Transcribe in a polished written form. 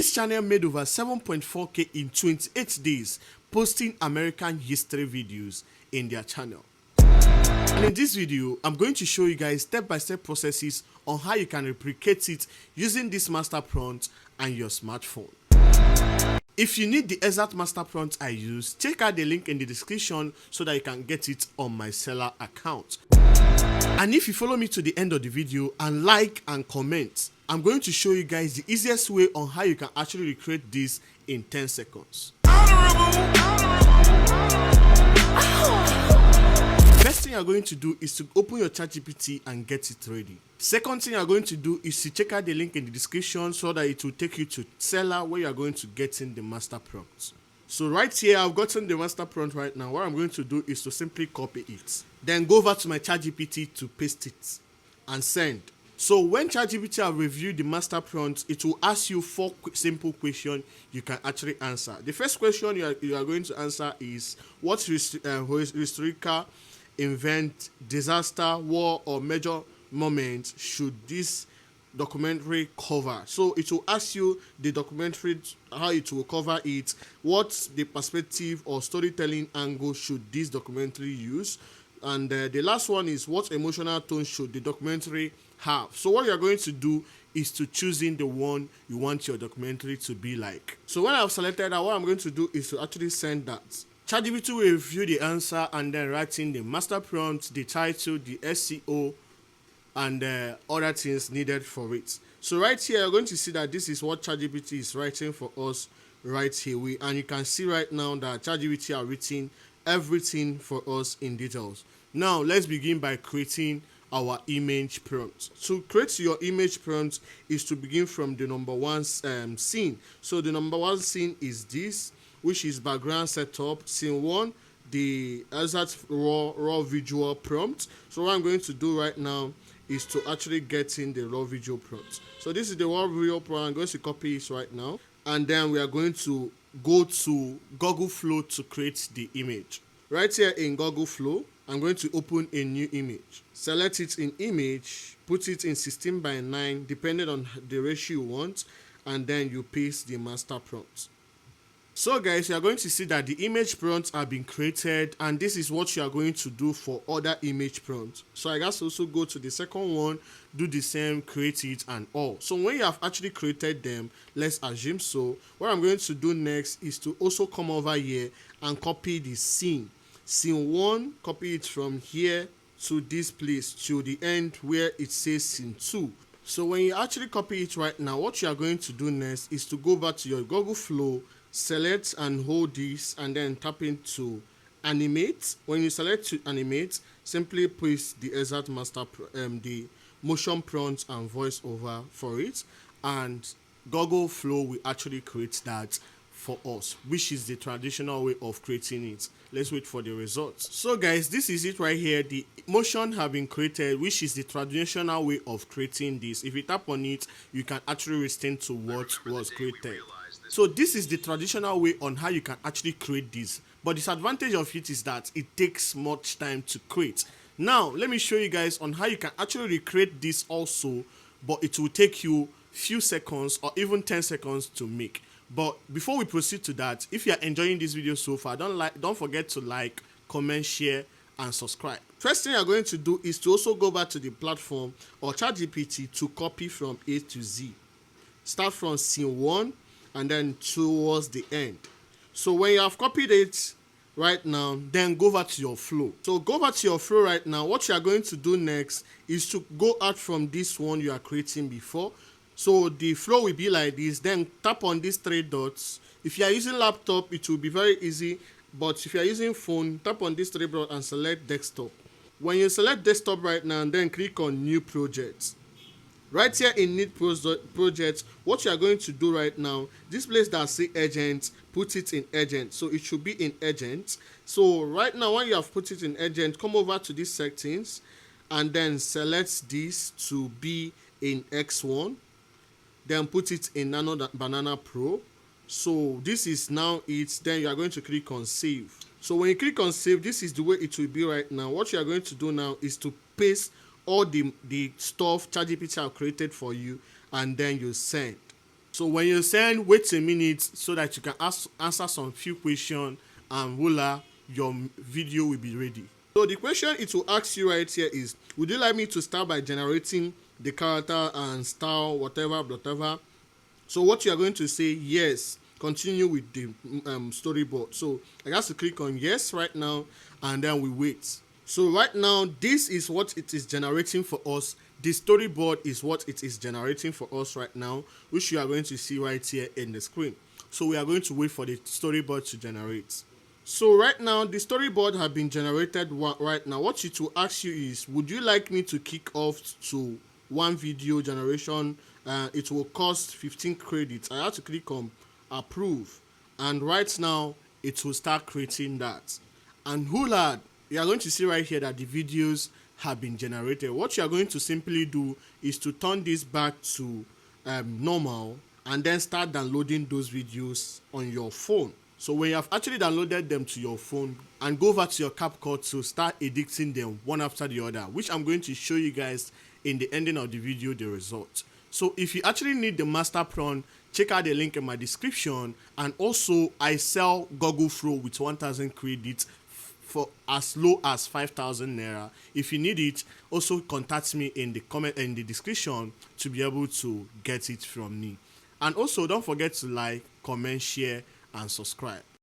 This channel made over 7.4k in 28 days, posting American history videos in their channel. And in this video, I'm going to show you guys step-by-step processes on how you can replicate it using this master prompt and your smartphone. If you need the exact master prompt I use, check out the link in the description so that you can get it on my seller account. And if you follow me to the end of the video and like and comment, I'm going to show you guys the easiest way on how you can actually recreate this in 10 seconds. First thing you're going to do is to open your ChatGPT and get it ready. Second thing you're going to do is to check out the link in the description so that it will take you to seller where you're going to get in the master prompt. So right here, I've gotten the master prompt right now. What I'm going to do is to simply copy it. Then go over to my ChatGPT to paste it and send. So when ChatGPT have reviewed the master prompt, it will ask you 4 simple questions you can actually answer. The first question you are going to answer is what historical event, disaster, war, or major moment should this documentary cover? So it will ask you the documentary, how it will cover it, what the perspective or storytelling angle should this documentary use, and the last one is what emotional tone should the documentary have. So what you're going to do is to choosing the one you want your documentary to be like. So when I've selected that, what I'm going to do is to actually send that. ChatGPT will review the answer and then write in the master prompt, the title, the SEO, and other things needed for it. So right here, you're going to see that this is what ChatGPT is writing for us right here. And you can see right now that ChatGPT are written everything for us in details. Now, let's begin by creating our image prompt. To create your image prompt is to begin from the number one scene. So the number one scene is this, which is background setup. Scene 1, the exact raw visual prompt. So what I'm going to do right now is to actually get in the raw visual prompt. So this is the raw visual prompt. I'm going to copy it right now, and then we are going to go to Google Flow to create the image. Right here in Google Flow, I'm going to open a new image. Select it in image, put it in 16:9, depending on the ratio you want, and then you paste the master prompt. So guys, you are going to see that the image prompts have been created, and this is what you are going to do for other image prompts. So I guess also go to the second one, do the same, create it and all. So when you have actually created them, let's assume so, what I'm going to do next is to also come over here and copy the scene. Scene 1, copy it from here to this place to the end where it says scene 2. So when you actually copy it right now, what you are going to do next is to go back to your Google Flow, select and hold this, and then tap into animate. When you select to animate, simply paste the exact master the motion prompt and voice over for it, and Google Flow will actually create that for us, which is the traditional way of creating it. Let's wait for the results. So guys, this is it right here. The motion have been created, which is the traditional way of creating this. If you tap on it, you can actually listen to what was created. So this is the traditional way on how you can actually create this. But the disadvantage of it is that it takes much time to create. Now, let me show you guys on how you can actually recreate this also, but it will take you few seconds or even 10 seconds to make. But before we proceed to that, if you are enjoying this video so far, don't forget to like, comment, share, and subscribe. First thing you're going to do is to also go back to the platform or ChatGPT to copy from A to Z. Start from scene 1 and then towards the end. So when you have copied it right now, then go over to your flow. So go over to your flow right now. What you are going to do next is to go out from this one you are creating before. So the flow will be like this. Then tap on these 3 dots. If you are using laptop, it will be very easy. But if you are using phone, tap on these 3 dots and select desktop. When you select desktop right now, then click on new project. Right here in new project, what you are going to do right now, this place that say agent, put it in agent. So it should be in agent. So right now, when you have put it in agent, come over to these settings and then select this to be in X1. Then put it in Nano Banana Pro. So this is now it. Then you are going to click on save. So when you click on save, this is the way it will be right now. What you are going to do now is to paste all the stuff ChatGPT have created for you, and then you send. So when you send, wait a minute so that you can answer some few questions, and voila, your video will be ready. So the question it will ask you right here is, would you like me to start by generating the character and style, whatever. So what you are going to say, yes, continue with the storyboard. So I have to click on yes right now, and then we wait. So right now, this is what it is generating for us. The storyboard is what it is generating for us right now, which you are going to see right here in the screen. So we are going to wait for the storyboard to generate. So right now, the storyboard has been generated right now. What it will ask you is, would you like me to kick off to one video generation? It will cost 15 credits. I have to click on approve, and right now it will start creating that. And voila, you are going to see right here that the videos have been generated. What you are going to simply do is to turn this back to normal, and then start downloading those videos on your phone. So when you have actually downloaded them to your phone, and go over to your CapCut to start editing them one after the other, which I'm going to show you guys in the ending of the video, the result. So if you actually need the master prompt, check out the link in my description. And also I sell Google Flow with 1000 credits for as low as 5,000 naira. If you need it, also contact me in the comment in the description to be able to get it from me. And also don't forget to like, comment, share and subscribe.